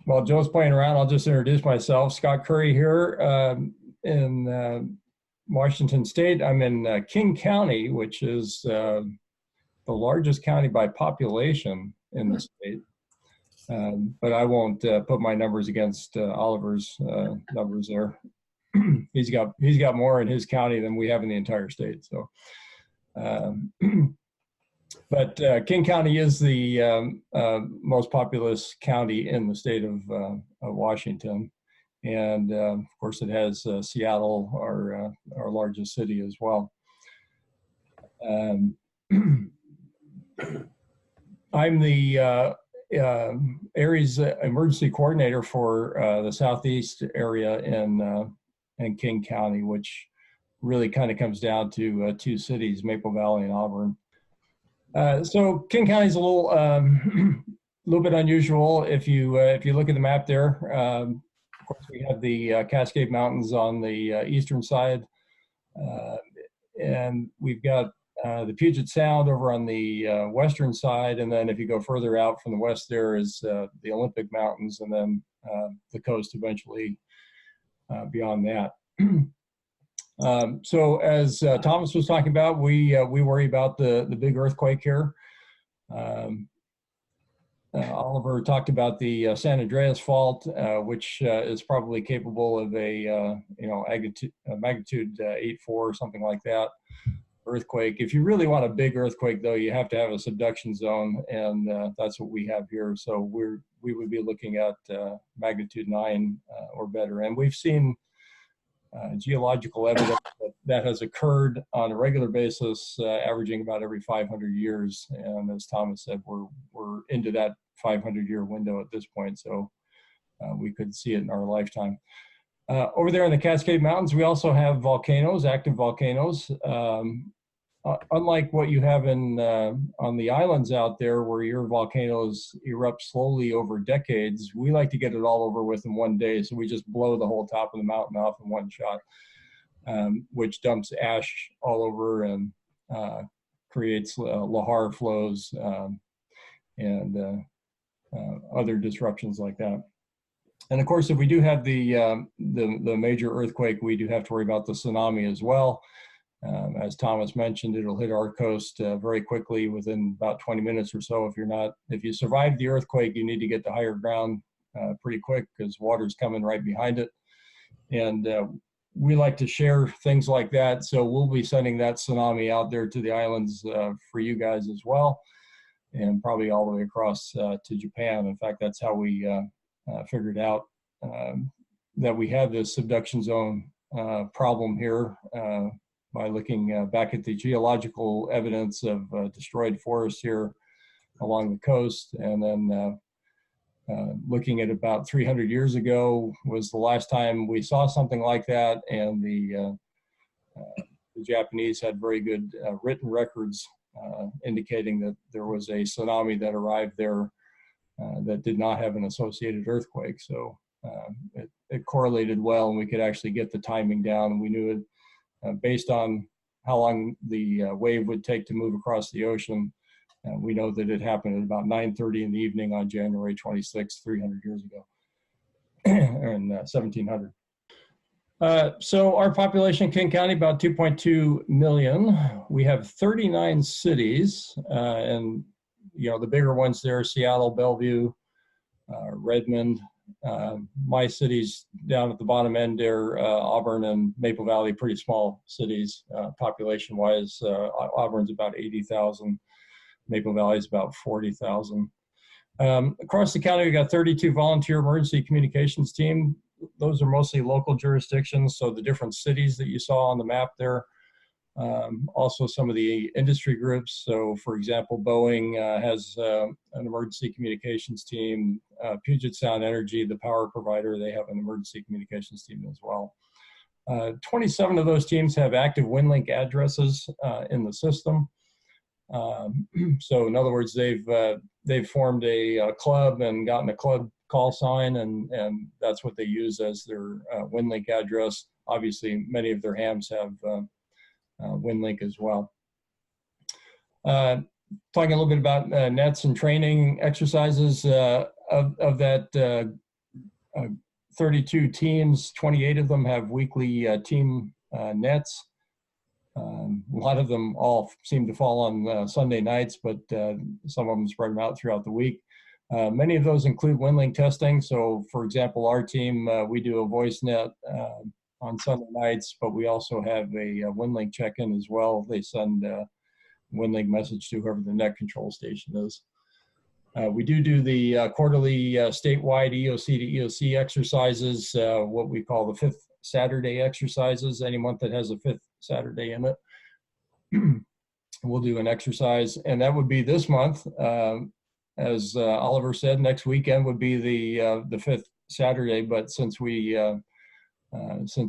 While Joe's playing around, I'll just introduce myself. Scott Currie here in Washington State. I'm in King County, which is the largest county by population in the state. But I won't put my numbers against Oliver's numbers there. He's got more in his county than we have in the entire state. So, but King County is the most populous county in the state of Washington, and of course it has Seattle, our largest city, as well. I'm the Areas emergency coordinator for the southeast area in King County, which really kind of comes down to two cities, Maple Valley and Auburn. So King County is a little bit unusual. If you look at the map there, of course we have the Cascade Mountains on the eastern side, and we've got the Puget Sound over on the western side, and then if you go further out from the west, there is the Olympic Mountains, and then the coast eventually beyond that. So as Thomas was talking about, we worry about the big earthquake here. Oliver talked about the San Andreas Fault, which is probably capable of a magnitude 8.4 or something like that earthquake. If you really want a big earthquake, though, you have to have a subduction zone, and that's what we have here. So we would be looking at magnitude 9 or better, and we've seen geological evidence that has occurred on a regular basis, averaging about every 500 years. And as Thomas said, we're into that 500-year window at this point, so we could see it in our lifetime. Over there in the Cascade Mountains, we also have volcanoes, active volcanoes. Unlike what you have in on the islands out there, where your volcanoes erupt slowly over decades, we like to get it all over with in one day. So we just blow the whole top of the mountain off in one shot, which dumps ash all over and creates lahar flows and other disruptions like that. And of course, if we do have the major earthquake, we do have to worry about the tsunami as well. As Thomas mentioned, it'll hit our coast very quickly within about 20 minutes or so. If you survive the earthquake, you need to get to higher ground pretty quick, because water's coming right behind it. And we like to share things like that, so we'll be sending that tsunami out there to the islands for you guys as well, and probably all the way across to Japan. In fact, that's how we figured out that we have this subduction zone problem here by looking back at the geological evidence of destroyed forests here along the coast, and then looking at about 300 years ago was the last time we saw something like that, and the Japanese had very good written records indicating that there was a tsunami that arrived there that did not have an associated earthquake. So it correlated well, and we could actually get the timing down, and we knew it based on how long the wave would take to move across the ocean. We know that it happened at about 9:30 in the evening on January 26, 300 years ago, in 1700. So our population in King County, about 2.2 million. We have 39 cities, and the bigger ones there, Seattle, Bellevue, Redmond. My cities down at the bottom end there, Auburn and Maple Valley, pretty small cities population-wise. Auburn's about 80,000. Maple Valley is about 40,000. Across the county, we got 32 volunteer emergency communications team. Those are mostly local jurisdictions, so the different cities that you saw on the map there. Also some of the industry groups. So for example, Boeing has an emergency communications team. Puget Sound Energy, the power provider, they have an emergency communications team as well. 27 of those teams have active Winlink addresses in the system. So in other words, they've formed a club and gotten a club call sign, and that's what they use as their Winlink address. Obviously, many of their hams have Winlink as well. Talking a little bit about nets and training exercises of that 32 teams, 28 of them have weekly team nets. A lot of them all seem to fall on Sunday nights, but some of them spread them out throughout the week. Many of those include Winlink testing. So for example, our team, we do a voice net on Sunday nights, but we also have a Winlink check-in as well. They send Winlink message to whoever the net control station is. We do the quarterly statewide EOC to EOC exercises, what we call the fifth Saturday exercises. Any month that has a fifth Saturday in it, we'll do an exercise, and that would be this month. As Oliver said, next weekend would be the fifth Saturday, but since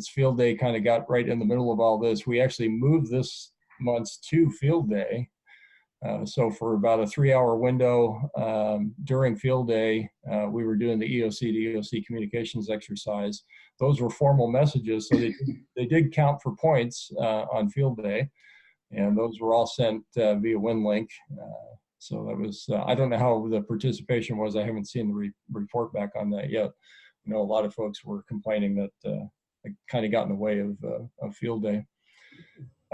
field day kind of got right in the middle of all this, we actually moved this month's to field day. So for about a 3-hour window during field day, we were doing the EOC to EOC communications exercise. Those were formal messages, so they did count for points on field day, and those were all sent via Winlink. So that was, I don't know how the participation was. I haven't seen the report back on that yet. I know a lot of folks were complaining that it kind of got in the way of field day.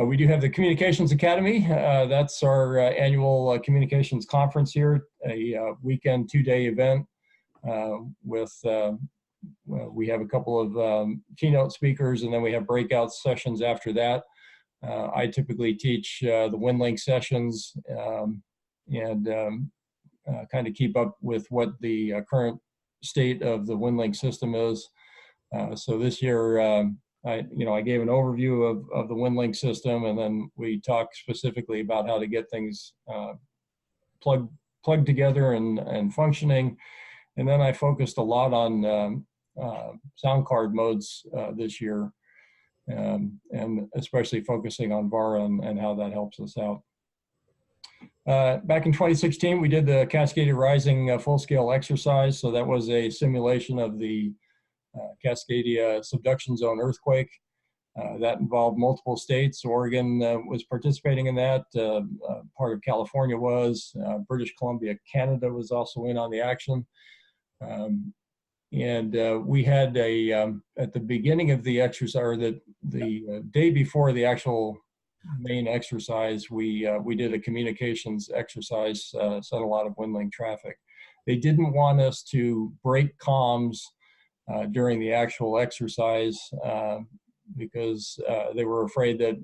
We do have the Communications Academy. That's our annual communications conference here, a weekend 2-day event with, we have a couple of keynote speakers, and then we have breakout sessions after that. I typically teach the Winlink sessions and kind of keep up with what the current state of the Winlink system is. So this year, I gave an overview of the Winlink system, and then we talked specifically about how to get things plugged together and functioning. And then I focused a lot on sound card modes this year, and especially focusing on VARA and how that helps us out. Back in 2016, we did the Cascadia Rising full-scale exercise. So that was a simulation of the Cascadia subduction zone earthquake. That involved multiple states. Oregon was participating in that. Part of California was. British Columbia, Canada was also in on the action. We had at the beginning of the exercise, or the day before the actual main exercise, we did a communications exercise, sent a lot of Winlink traffic. They didn't want us to break comms during the actual exercise because they were afraid that,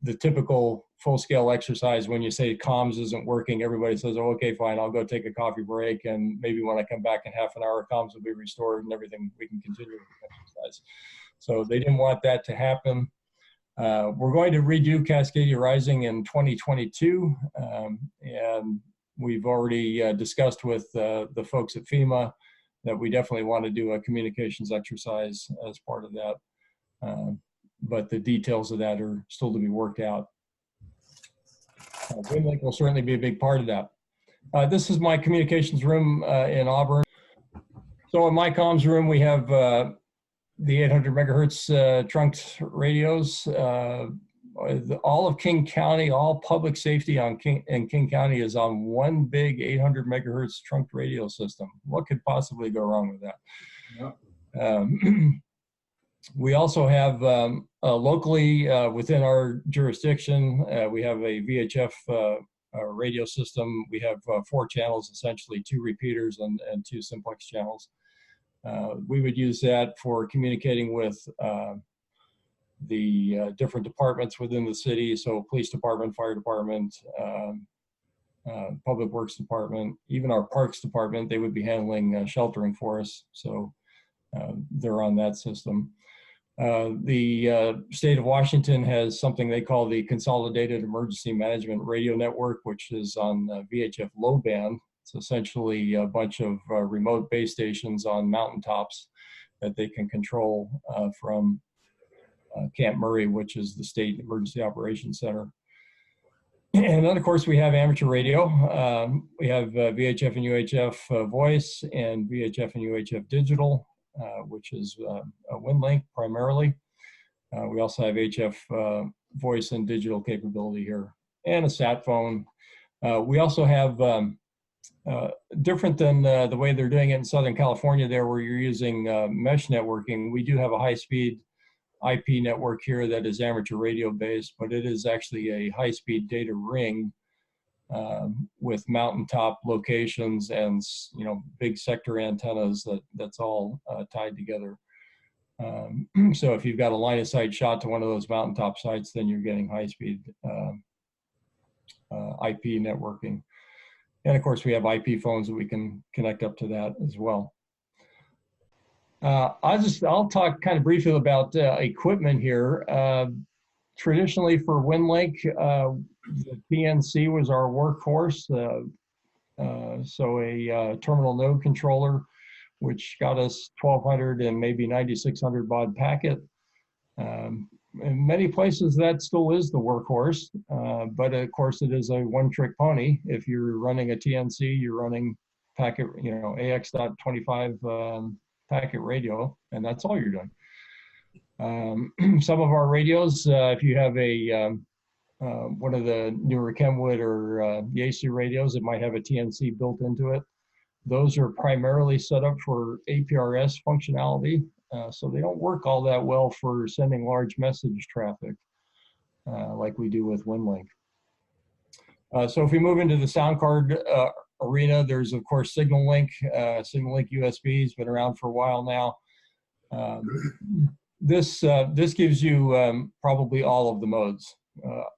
the typical full-scale exercise, when you say comms isn't working, everybody says, oh, okay, fine, I'll go take a coffee break, and maybe when I come back in half an hour, comms will be restored and everything, we can continue with the exercise. So they didn't want that to happen. We're going to redo Cascadia Rising in 2022, and we've already discussed with the folks at FEMA that we definitely want to do a communications exercise as part of that. But the details of that are still to be worked out. Winlink will certainly be a big part of that. This is my communications room in Auburn. So in my comms room, we have the 800 megahertz trunked radios. All of King County, all public safety in King County is on one big 800 megahertz trunked radio system. What could possibly go wrong with that? Yep. We also have locally within our jurisdiction, we have a VHF radio system. We have 4 channels, essentially 2 repeaters and 2 simplex channels. We would use that for communicating with the different departments within the city. So police department, fire department, public works department, even our parks department, they would be handling sheltering for us. So they're on that system. The state of Washington has something they call the Consolidated Emergency Management Radio Network, which is on VHF low band. It's essentially a bunch of remote base stations on mountaintops that they can control from Camp Murray, which is the State Emergency Operations Center. And then, of course, we have amateur radio. We have VHF and UHF voice and VHF and UHF digital, which is a Winlink primarily. We also have HF voice and digital capability here, and a sat phone. We also have different than the way they're doing it in Southern California there, where you're using mesh networking. We do have a high-speed IP network here that is amateur radio based, but it is actually a high-speed data ring with mountaintop locations and big sector antennas that's all tied together. So if you've got a line of sight shot to one of those mountaintop sites, then you're getting high-speed IP networking. And of course, we have IP phones that we can connect up to that as well. I'll talk kind of briefly about equipment here. Traditionally for Winlink, the TNC was our workhorse. So a terminal node controller, which got us 1200 and maybe 9600 baud packet. In many places that still is the workhorse, but of course it is a one-trick pony. If you're running a TNC, you're running packet, AX.25 packet radio, and that's all you're doing. Some of our radios, if you have a one of the newer Kenwood or Yaesu radios, it might have a TNC built into it. Those are primarily set up for APRS functionality, so they don't work all that well for sending large message traffic like we do with Winlink. So if we move into the sound card arena, there's of course SignalLink. SignalLink USB has been around for a while now. This gives you probably all of the modes.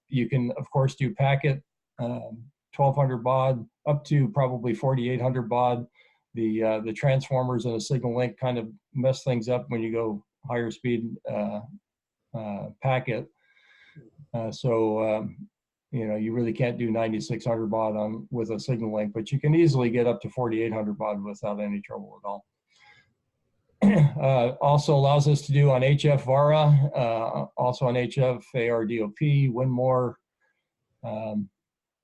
You can of course do packet, 1200 baud up to probably 4800 baud. The transformers and the SignalLink kind of mess things up when you go higher speed packet. You really can't do 9600 baud with a SignalLink, but you can easily get up to 4800 baud without any trouble at all. Also allows us to do on HF VARA, also on HF ARDOP, Winmore,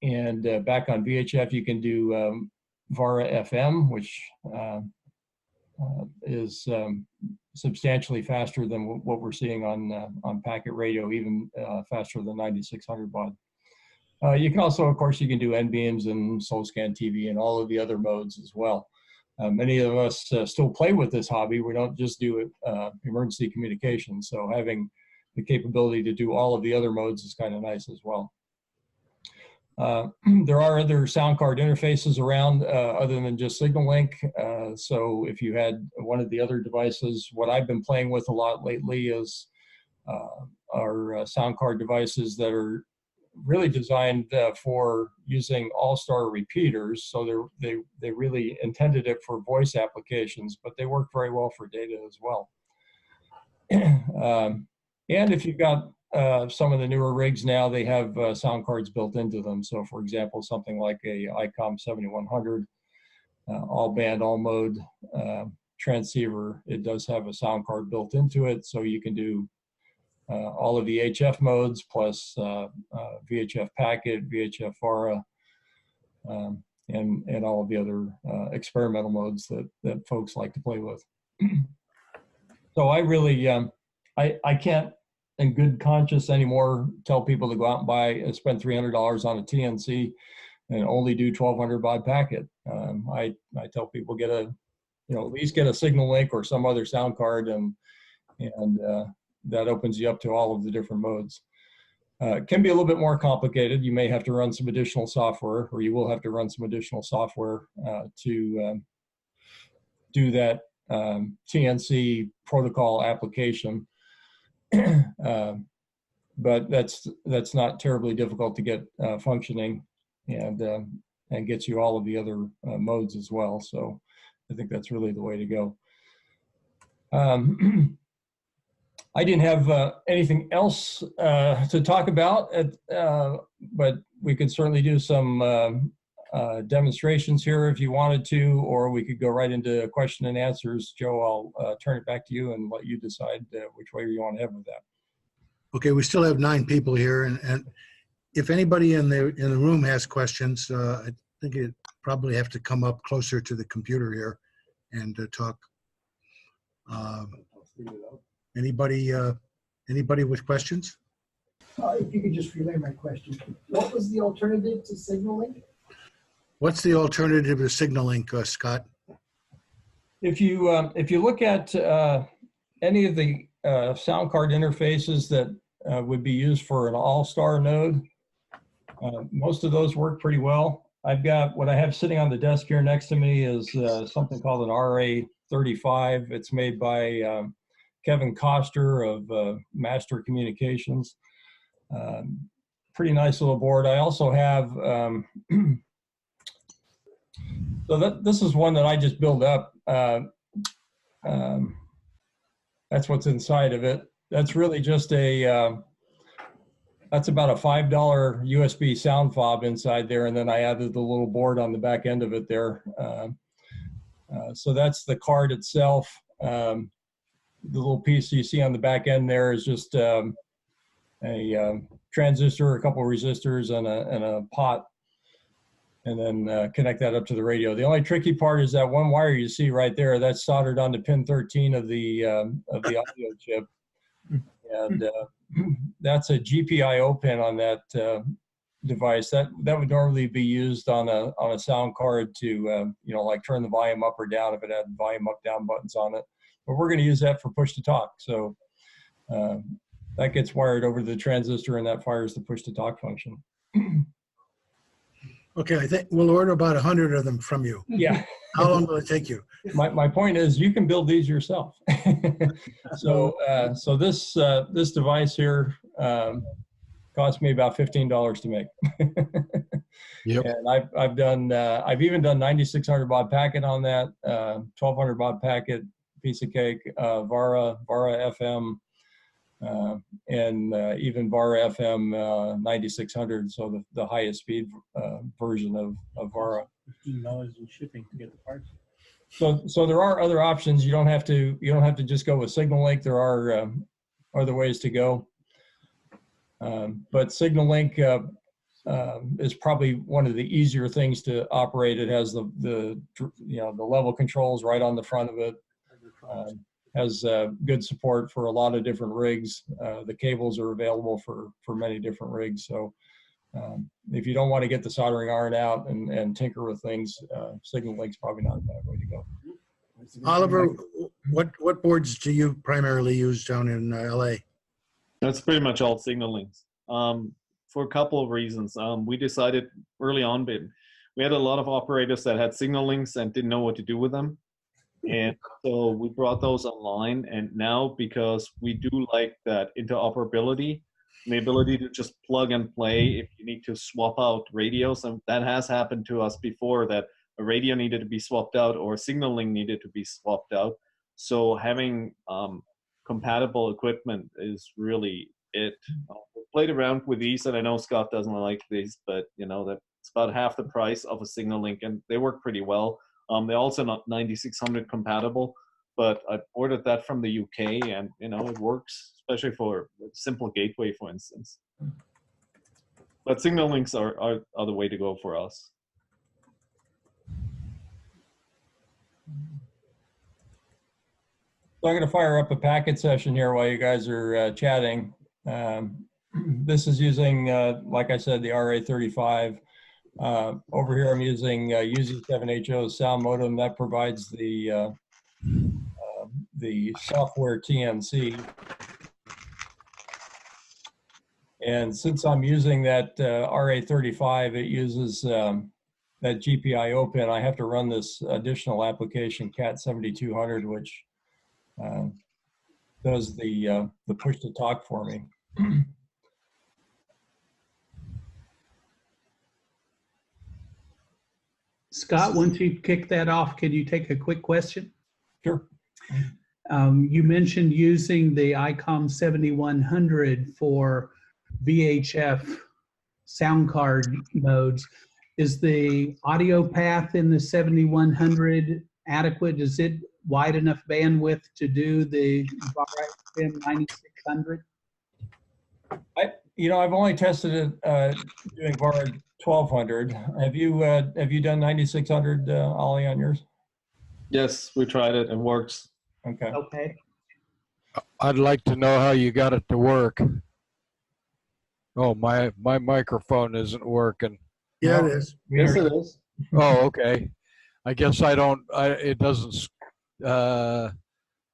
and back on VHF you can do VARA FM, which is substantially faster than what we're seeing on packet radio, even faster than 9600 baud. You can also, of course, you can do N-beams and SoulScan TV and all of the other modes as well. Many of us still play with this hobby. We don't just do emergency communication. So having the capability to do all of the other modes is kind of nice as well. There are other sound card interfaces around other than just SignalLink. So if you had one of the other devices, what I've been playing with a lot lately is our sound card devices that are really designed for using all-star repeaters. So they really intended it for voice applications, but they work very well for data as well. And if you've got some of the newer rigs now, they have sound cards built into them. So for example, something like a ICOM 7100 all band, all mode transceiver, it does have a sound card built into it. So you can do all of the HF modes plus VHF packet, VHF VARA, and all of the other experimental modes that folks like to play with. So I really, I can't in good conscience anymore tell people to go out and spend $300 on a TNC and only do 1200 baud packet. I tell people get at least get a SignalLink or some other sound card, and that opens you up to all of the different modes. It can be a little bit more complicated. You may have to run some additional software, or you will have to run some additional software to do that TNC protocol application. But that's not terribly difficult to get functioning, and gets you all of the other modes as well. So I think that's really the way to go. I didn't have anything else to talk about, but we could certainly do some demonstrations here if you wanted to, or we could go right into question and answers. Joe, I'll turn it back to you and let you decide which way you want to head with that. Okay, we still have 9 people here, and if anybody in the room has questions, I think you probably have to come up closer to the computer here and talk. Anybody with questions? If you could just relay my question. What was the alternative to SignalLink? What's the alternative to SignalLink, Scott? If you look at any of the sound card interfaces that would be used for an all-star node, most of those work pretty well. I've got what I have sitting on the desk here next to me is something called an RA35. It's made by Kevin Koster of Master Communications. Pretty nice little board. I also have, so this is one that I just built up. That's what's inside of it. That's really just a, that's about a $5 USB sound fob inside there. And then I added the little board on the back end of it there. So that's the card itself. The little piece you see on the back end there is just a transistor, a couple of resistors, and a pot, and then connect that up to the radio. The only tricky part is that one wire you see right there, that's soldered onto pin 13 of the audio chip. And that's a GPIO pin on that device. That would normally be used on a sound card to you know, like turn the volume up or down if it had volume up down buttons on it. But we're going to use that for push to talk. So that gets wired over to the transistor, and that fires the push to talk function. Okay, I think we'll order about 100 of them from you. Yeah. How long will it take you? My point is, you can build these yourself. So this device here cost me about $15 to make. Yep. And I've even done 9600 baud packet on that, 1200 baud packet, piece of cake, VARA FM, and even VARA FM 9600, so the highest speed version of VARA. $15 in shipping to get the parts. So there are other options. You don't have to just go with SignalLink. There are other ways to go. But SignalLink is probably one of the easier things to operate. It has the level controls right on the front of it. Has good support for a lot of different rigs. The cables are available for many different rigs. So if you don't want to get the soldering iron out and tinker with things, SignalLink's probably not a bad way to go. Oliver, what boards do you primarily use down in LA? That's pretty much all SignalLinks. For a couple of reasons. We decided early on, but we had a lot of operators that had SignalLinks and didn't know what to do with them. And so we brought those online, and now because we do like that interoperability, the ability to just plug and play if you need to swap out radios, and that has happened to us before, that a radio needed to be swapped out or a SignalLink needed to be swapped out. So having compatible equipment is really it. We played around with these, and I know Scott doesn't like these, but you know that it's about half the price of a SignalLink, and they work pretty well. They're also not 9600 compatible, but I ordered that from the UK, and you know it works, especially for a simple gateway, for instance. But SignalLinks are the way to go for us. So I'm going to fire up a packet session here while you guys are chatting. This is using, like I said, the RA35. Over here I'm using UZ7HO sound modem that provides the software TNC. And since I'm using that RA35, it uses that GPIO pin. I have to run this additional application, CAT 7200, which does the push to talk for me. Scott, once you kick that off, can you take a quick question? Sure. You mentioned using the ICOM 7100 for VHF sound card modes. Is the audio path in the 7100 adequate? Is it wide enough bandwidth to do the VARA 9600? I've only tested it doing VARA 1200. Have you done 9600, Ollie, on yours? Yes, we tried it. It works. Okay. Okay. I'd like to know how you got it to work. Oh, my microphone isn't working. Yeah, it is. Yes, it is. Oh, okay. I guess I don't, it doesn't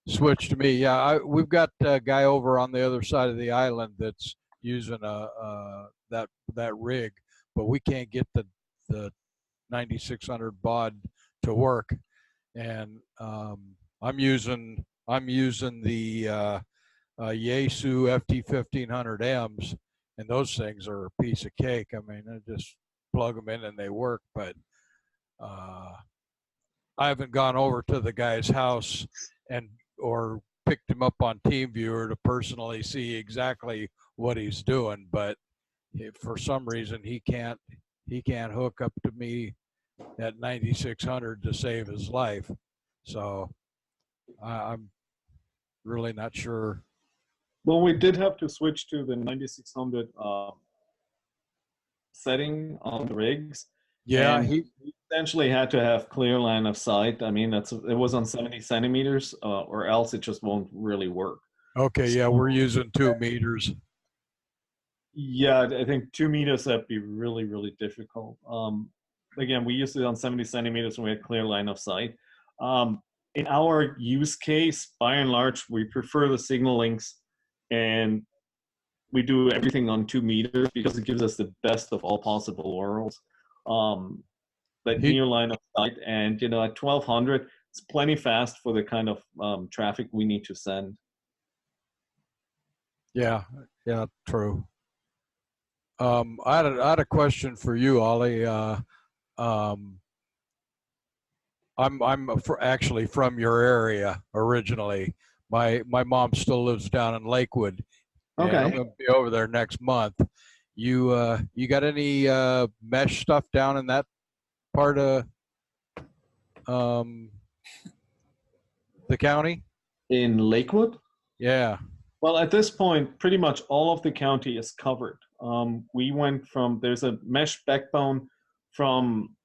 switch to me. Yeah, we've got a guy over on the other side of the island that's using that rig, but we can't get the 9600 baud to work. And I'm using the Yaesu FT1500Ms, and those things are a piece of cake. I mean, I just plug them in and they work. But uh, I haven't gone over to the guy's house and or picked him up on TeamViewer to personally see exactly what he's doing. But for some reason, he can't hook up to me at 9600 to save his life. So I'm really not sure. Well, we did have to switch to the 9600 setting on the rigs. Yeah, And we essentially had to have clear line of sight. I mean, it was on 70 centimeters, or else it just won't really work. okay, yeah, we're using 2 meters. Yeah, I think 2 meters that'd be really, really difficult. Again, we used it on 70 centimeters when we had clear line of sight. In our use case, by and large, we prefer the signal links, and we do everything on 2 meters because it gives us the best of all possible worlds. That He- near line of sight, and at 1200, it's plenty fast for the kind of traffic we need to send. Yeah, true. I had a question for you, Ollie. Um, I'm actually from your area originally. My mom still lives down in Lakewood, and I'm Okay. going to be over there next month. You got any mesh stuff down in that part of um, the county? In Lakewood? Yeah. Well, at this point, pretty much all of the county is covered. We went there's a mesh backbone from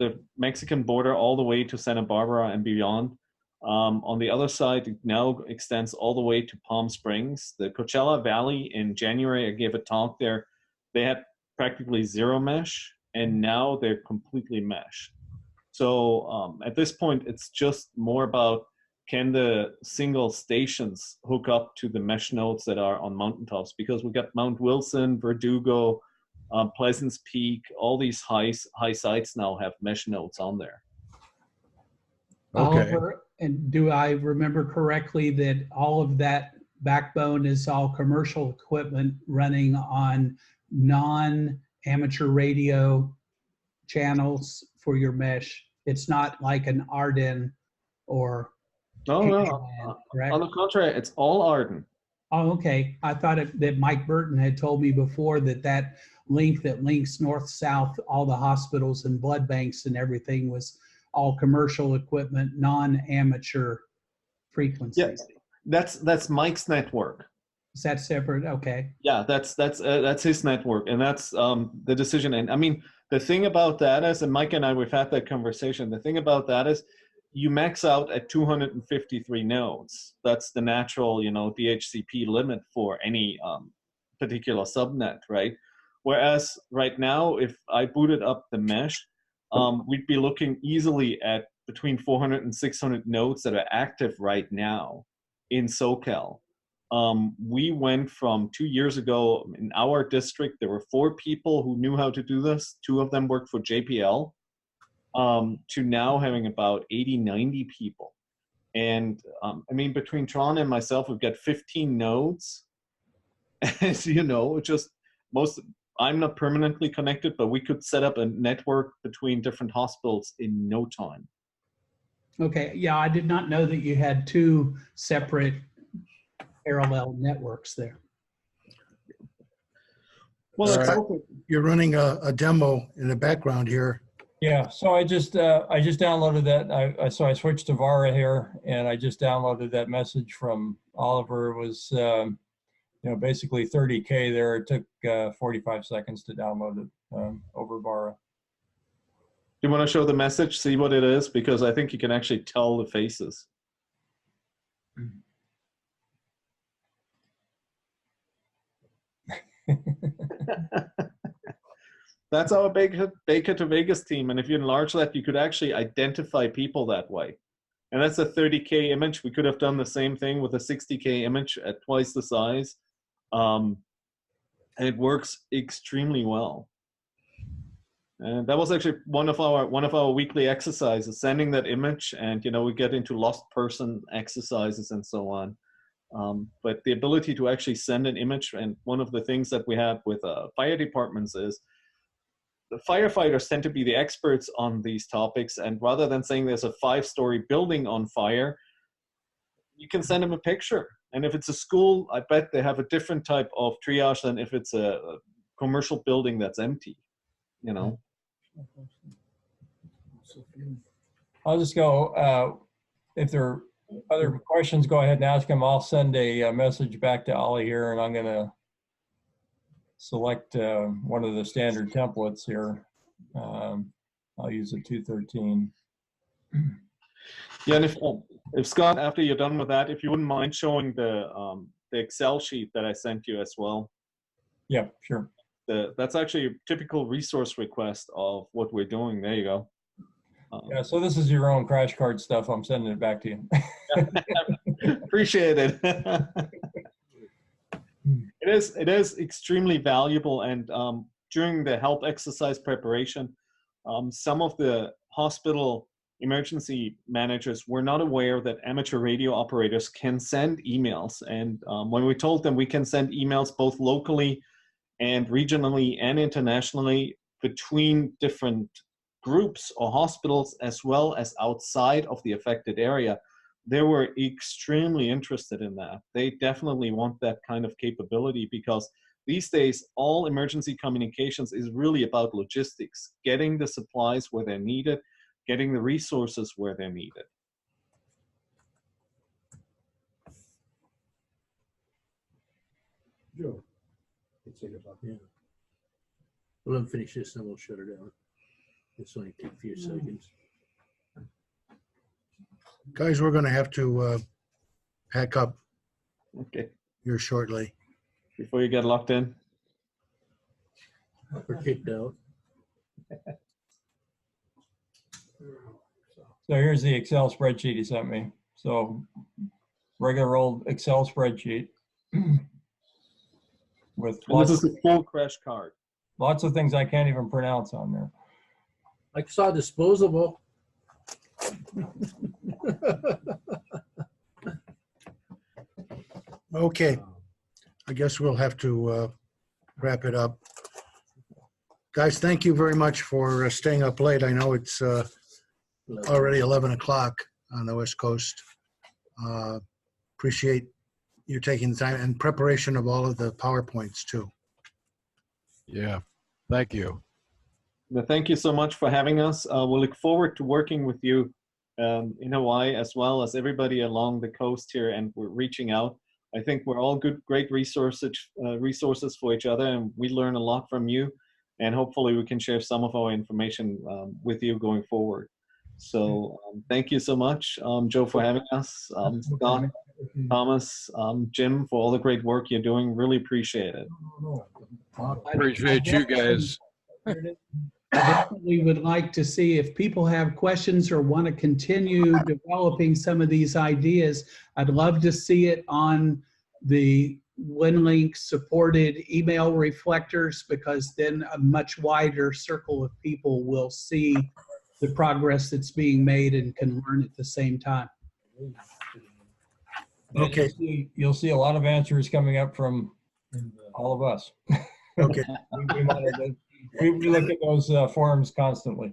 the Mexican border all the way to Santa Barbara and beyond. On the other side, it now extends all the way to Palm Springs. The Coachella Valley, in January, I gave a talk there. They had practically zero mesh, and now they're completely mesh. So at this point, it's just more about, can the single stations hook up to the mesh nodes that are on mountaintops? Because we got Mount Wilson, Verdugo, Pleasants Peak, all these high sites now have mesh nodes on there. Okay. Oliver, and do I remember correctly that all of that backbone is all commercial equipment running on non-amateur radio channels for your mesh? It's not like an Arden or Oh, no. Can-Man, correct? On the contrary, it's all Arden. Oh, okay. I thought that Mike Burton had told me before that link that links north-south, all the hospitals and blood banks and everything was all commercial equipment, non-amateur frequencies. Yeah, that's Mike's network. Is that separate? Okay. Yeah, that's his network, and that's the decision. And I mean, the thing about that is, and Mike and I, we've had that conversation. The thing about that is, you max out at 253 nodes. That's the natural, DHCP limit for any particular subnet, right? Whereas right now, if I booted up the mesh, we'd be looking easily at between 400 and 600 nodes that are active right now in SoCal. We went from 2 years ago in our district, there were 4 people who knew how to do this. 2 of them worked for JPL, to now having about 80, 90 people. And I mean, between Tron and myself, we've got 15 nodes. As you know, I'm not permanently connected, but we could set up a network between different hospitals in no time. Okay. Yeah, I did not know that you had 2 separate parallel networks there. Well, Right. You're running a demo in the background here. Yeah, so I just downloaded that. I switched to VARA here, and I just downloaded that message from Oliver. It was basically 30K there. It took 45 seconds to download it over VARA. Do you want to show the message, see what it is? Because I think you can actually tell the faces. That's our Baker to Vegas team. And if you enlarge that, you could actually identify people that way. And that's a 30K image. We could have done the same thing with a 60K image at twice the size. And it works extremely well. And that was actually one of our weekly exercises, sending that image, and we get into lost person exercises and so on. But the ability to actually send an image, and one of the things that we have with fire departments is the firefighters tend to be the experts on these topics, and rather than saying there's a 5-story building on fire, you can send them a picture. And if it's a school, I bet they have a different type of triage than if it's a commercial building that's empty, I'll just go, if there are other questions, go ahead and ask them. I'll send a message back to Ollie here, and I'm going to select one of the standard templates here. I'll use a 213. Yeah, and if Scott, after you're done with that, if you wouldn't mind showing the Excel sheet that I sent you as well. Yeah, sure. That's actually a typical resource request of what we're doing. There you go. Yeah, so this is your own crash card stuff. I'm sending it back to you. Appreciate it. It is extremely valuable, and during the health exercise preparation, some of the hospital emergency managers were not aware that amateur radio operators can send emails. And when we told them we can send emails both locally and regionally and internationally between different groups or hospitals, as well as outside of the affected area, they were extremely interested in that. They definitely want that kind of capability, because these days, all emergency communications is really about logistics, getting the supplies where they're needed, getting the resources where they're needed. Joe, it's 8 o'clock. Yeah. We'll finish this and we'll shut her down. It's only take a few seconds. Guys, we're going to have to pack up Okay, here shortly. before you get locked in. We're kicked out. So here's the Excel spreadsheet he sent me. So regular old Excel spreadsheet with This is the full crash card. lots of things I can't even pronounce on there. I saw disposable. Okay, I guess we'll have to wrap it up. Guys, thank you very much for staying up late. I know it's already 11 o'clock on the West Coast. Appreciate you taking the time and preparation of all of the PowerPoints too. Yeah, thank you. Well, thank you so much for having us. We'll look forward to working with you in Hawaii, as well as everybody along the coast here, and we're reaching out. I think we're all great resources for each other, and we learn a lot from you, and hopefully we can share some of our information with you going forward. So thank you so much, Joe, for having us, Scott, Thomas, Jim, for all the great work you're doing. Really appreciate it. Appreciate you guys. I definitely would like to see if people have questions or want to continue developing some of these ideas. I'd love to see it on the Winlink supported email reflectors, because then a much wider circle of people will see the progress that's being made and can learn at the same time. Okay. You'll see a lot of answers coming up from all of us. Okay. We look at those forums constantly.